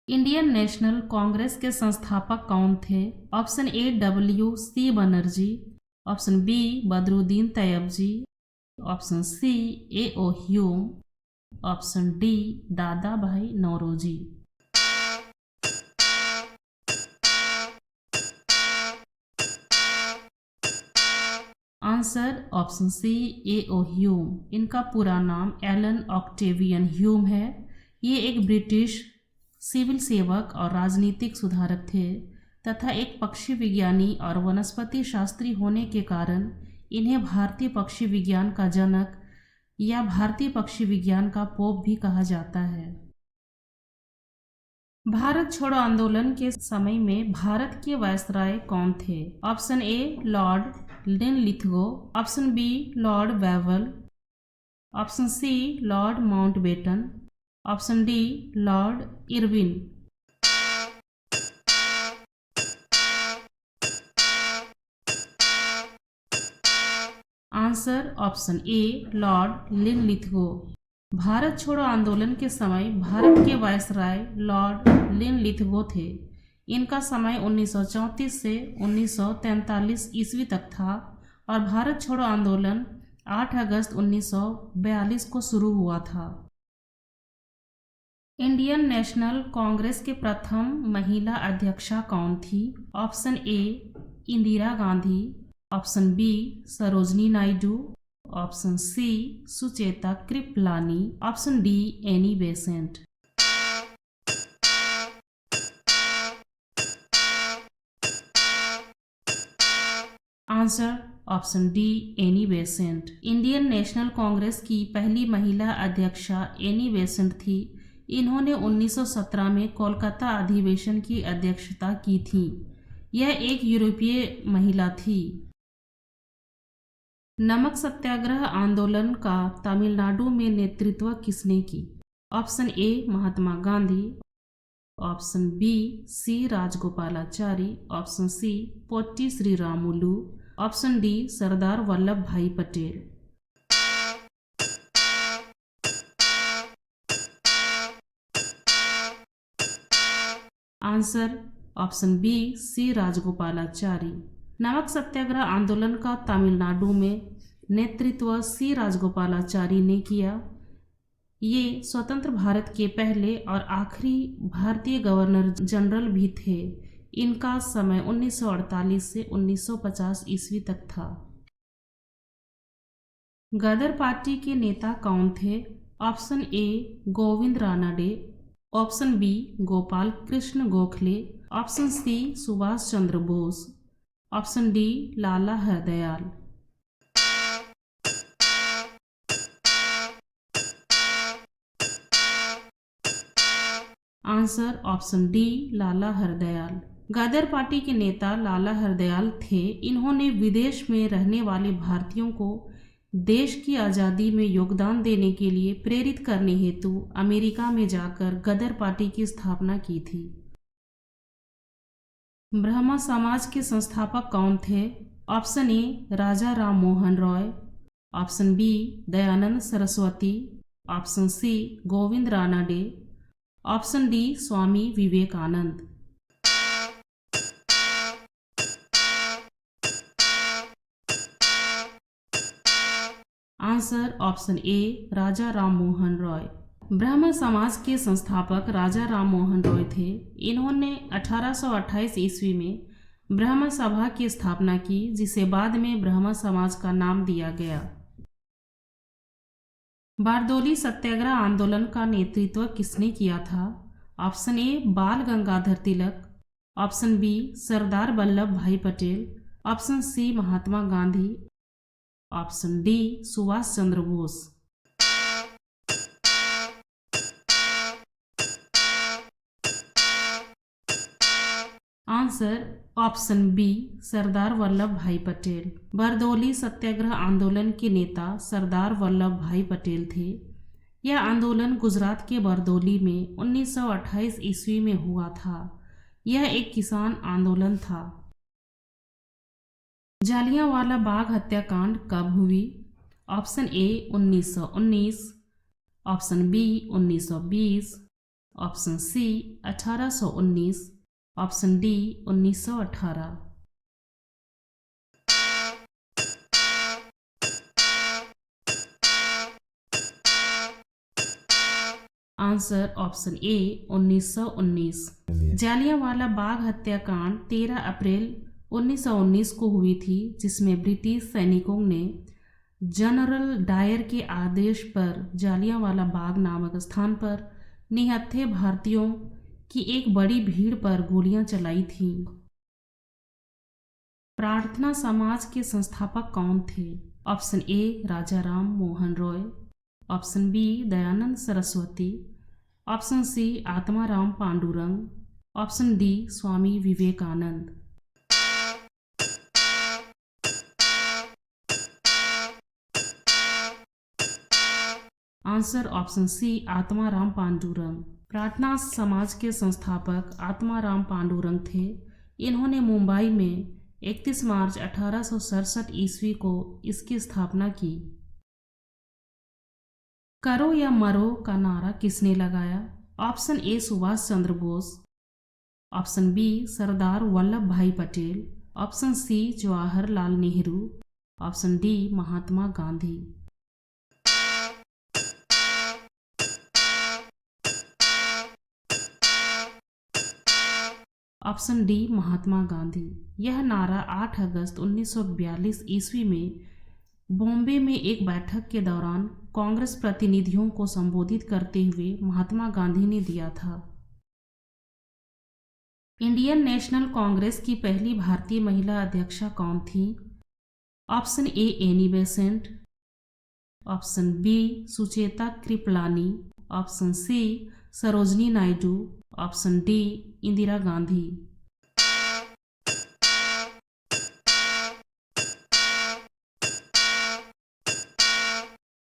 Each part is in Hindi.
इंडियन नेशनल कांग्रेस के संस्थापक कौन थे? Option A W.C. Banerjee, option B Badruddin Tyabji, option C A.O. Hume, option D Dadabhai Naoroji. Answer option C A.O. Hume. इनका पूरा नाम एलन ऑक्टेवियन ह्यूम है। ये एक ब्रिटिश सिविल सेवक और राजनीतिक सुधारक थे तथा एक पक्षी विज्ञानी और वनस्पति शास्त्री होने के कारण इन्हें भारतीय पक्षी विज्ञान का जनक या भारतीय पक्षी विज्ञान का पोप भी कहा जाता है। भारत छोड़ो आंदोलन के समय में भारत के वायसराय कौन थे? Option A Lord Linlithgow, option B Lord Wavell, option C Lord Mountbatten, option D Lord Irwin. Answer option A Lord Linlithgow. Bharat छोड़ो आंदोलन के समय भारत के वायसराय लॉर्ड लिनलिथगो थे। इनका समय 1934 से 1943 ईस्वी तक था और भारत छोड़ो आंदोलन 8 अगस्त 1942 को शुरू हुआ था। इंडियन नेशनल कांग्रेस के प्रथम महिला अध्यक्षा कौन थी? Option A Indira Gandhi, option B Sarojini Naidu, option C Sucheta Kripalani, option D Annie Besant. Answer option D Annie Besant. Indian National Congress की पहली महिला अध्यक्षा एनी बेसेंट थी। इन्होंने 1917 में कोलकाता अधिवेशन की अध्यक्षता की थी। यह एक यूरोपीय महिला थी। नमक सत्याग्रह आंदोलन का तमिलनाडु में नेतृत्व किसने की? Option A Mahatma Gandhi, option B C Rajagopalachari, option C Potti Sriramulu, option D Sardar Vallabh भाई Patel. Answer option B C Rajagopalachari. नमक सत्याग्रह आंदोलन का तमिलनाडु में नेतृत्व सी राजगोपालाचारी ने किया। ये स्वतंत्र भारत के पहले और आखिरी भारतीय गवर्नर जनरल भी थे। इनका समय 1948 से 1950 ईस्वी तक था। गदर पार्टी के नेता कौन थे? Option A Govind Ranade, option B Gopal Krishna Gokhale, option C Subhash Chandra Bose, option D Lala Hardayal. Answer option D Lala Hardayal. Ghadar party के नेता लाला हरदयाल थे। इन्होंने विदेश में रहने वाले भारतीयों को देश की आज़ादी में योगदान देने के लिए प्रेरित करने हेतु अमेरिका में जाकर गदर पार्टी की स्थापना की थी। ब्रह्मा समाज के संस्थापक कौन थे? Option A Raja Ram Mohan Roy, option B Dayanand Saraswati, option C Govind Ranade, option D Swami Vivekananda. Answer option A Raja Ram Mohan Roy. Brahmo Samaj के संस्थापक राजा राम मोहन रॉय थे। इन्होंने 1828 ईस्वी में ब्रह्म सभा की स्थापना की, जिसे बाद में ब्रह्म समाज का नाम दिया गया। बारदोली सत्याग्रह आंदोलन का नेतृत्व किसने किया था? ऑप्शन ए बाल गंगाधर तिलक, ऑप्शन बी सरदार वल्लभ भाई पटेल, ऑप्शन सी महात्मा Gandhi, option D Subhash Chandra Bose. Answer option B Sardar Vallabh भाई पटेल। बारदोली सत्याग्रह आंदोलन के नेता सरदार वल्लभ भाई पटेल थे। यह आंदोलन गुजरात के बारदोली में 1928 ईस्वी में हुआ था। यह एक किसान आंदोलन था। जालियांवाला बाग हत्याकांड कब हुई? Option A 1919, option B 1920, option C 1819, option D 1918। Answer option A 1919। Jallianwala Bagh हत्याकांड 13 अप्रैल 1919 को हुई थी, जिसमें ब्रिटिश सैनिकों ने जनरल डायर के आदेश पर जालियांवाला बाग नामक स्थान पर निहत्थे भारतीयों की एक बड़ी भीड़ पर गोलियां चलाई थीं। प्रार्थना समाज के संस्थापक कौन थे? Option A Raja Ram Mohan Roy, option B Dayanand Saraswati, option C Atmaram Pandurang, option D Swami Vivekananda. Answer option C Atmaram Pandurang. Prarthana Samaj के संस्थापक आत्माराम पांडुरंग थे। इन्होंने मुंबई में 31 मार्च 1867 ईस्वी को इसकी स्थापना की। करो या मरो का नारा किसने लगाया? Option A Subhash Chandra Bose, option B Sardar Vallabh भाई Patel, option C Jawaharlal Nehru, option D Mahatma Gandhi. Option D Mahatma Gandhi. यह नारा 8 अगस्त 1942 ईस्वी में बॉम्बे में एक बैठक के दौरान कांग्रेस प्रतिनिधियों को संबोधित करते हुए महात्मा गांधी ने दिया था। इंडियन नेशनल कांग्रेस की पहली भारतीय महिला अध्यक्षा कौन थी? Option A Annie Besant, option B Sucheta Kripalani, option C Sarojini Naidu, option D Indira Gandhi.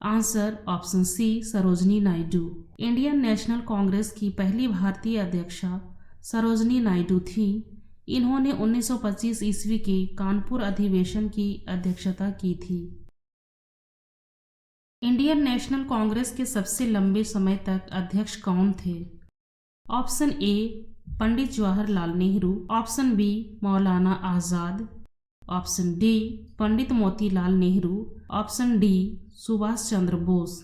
Answer option C Sarojini Naidu. Indian National Congress की पहली भारतीय अध्यक्षा सरोजनी नायडू थी। इन्होंने 1925 ईस्वी के कानपुर अधिवेशन की अध्यक्षता की थी। इंडियन नेशनल कांग्रेस के सबसे लंबे समय तक अध्यक्ष कौन थे? Option A Pandit Jawaharlal Nehru, option B Maulana Azad, option D Pandit Motilal Nehru, option D Subhash Chandra Bose.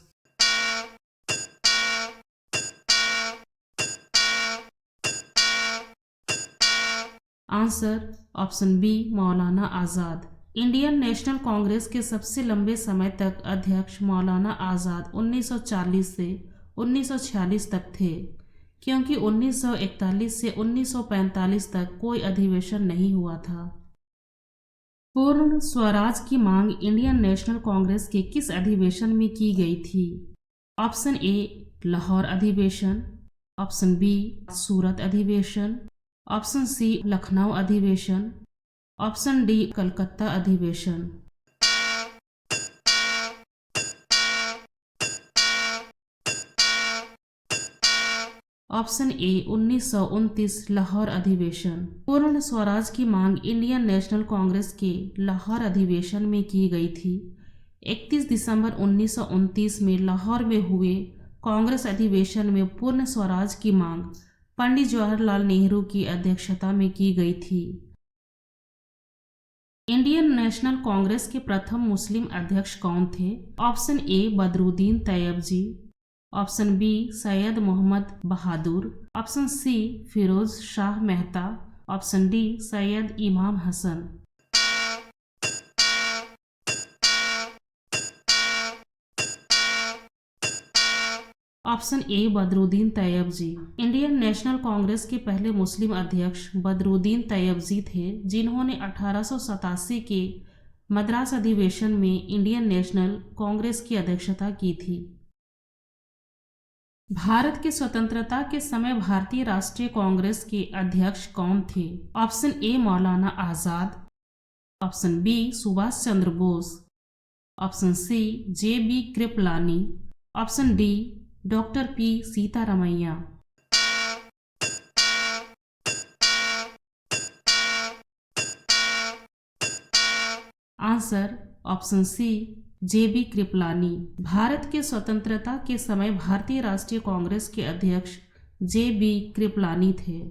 Answer option B Maulana Azad. Indian National Congress के सबसे लंबे समय तक अध्यक्ष मौलाना आज़ाद 1940 से 1946 तक थे, क्योंकि 1941 से 1945 तक कोई अधिवेशन नहीं हुआ था। पूर्ण स्वराज की मांग इंडियन नेशनल कांग्रेस के किस अधिवेशन में की गई थी? ऑप्शन ए लाहौर अधिवेशन, ऑप्शन बी सूरत अधिवेशन, ऑप्शन सी लखनऊ अधिवेशन, ऑप्शन डी कलकत्ता अधिवेशन। ऑप्शन ए 1929 लाहौर अधिवेशन। पूर्ण स्वराज की मांग इंडियन नेशनल कांग्रेस के लाहौर अधिवेशन में की गई थी। 31 दिसंबर 1929 में लाहौर में हुए कांग्रेस अधिवेशन में पूर्ण स्वराज की मांग पंडित जवाहरलाल नेहरू की अध्यक्षता में की गई थी। इंडियन नेशनल कांग्रेस के प्रथम मुस्लिम अध्यक्ष कौन थे? Option A Badruddin Tyabji, option B Syed Mohammad Bahadur, option C Firoz Shah Mehta, option D Syed Imam Hasan. Option A Badruddin Tyabji. Indian National Congress के पहले मुस्लिम अध्यक्ष बदरुद्दीन तैयबजी थे, जिन्होंने 1887 के मद्रास अधिवेशन में इंडियन नेशनल कांग्रेस की अध्यक्षता की थी। भारत की स्वतंत्रता के समय भारतीय राष्ट्रीय कांग्रेस के अध्यक्ष कौन थे? Option A Maulana Azad, option B Subhash Chandra Bose, option C J B. Kripalani, option D doctor P Sitaramayya. Answer option C J B. Kripalani. Bharat के स्वतंत्रता के समय भारतीय राष्ट्रीय कांग्रेस के अध्यक्ष जे बी कृपलानी थे।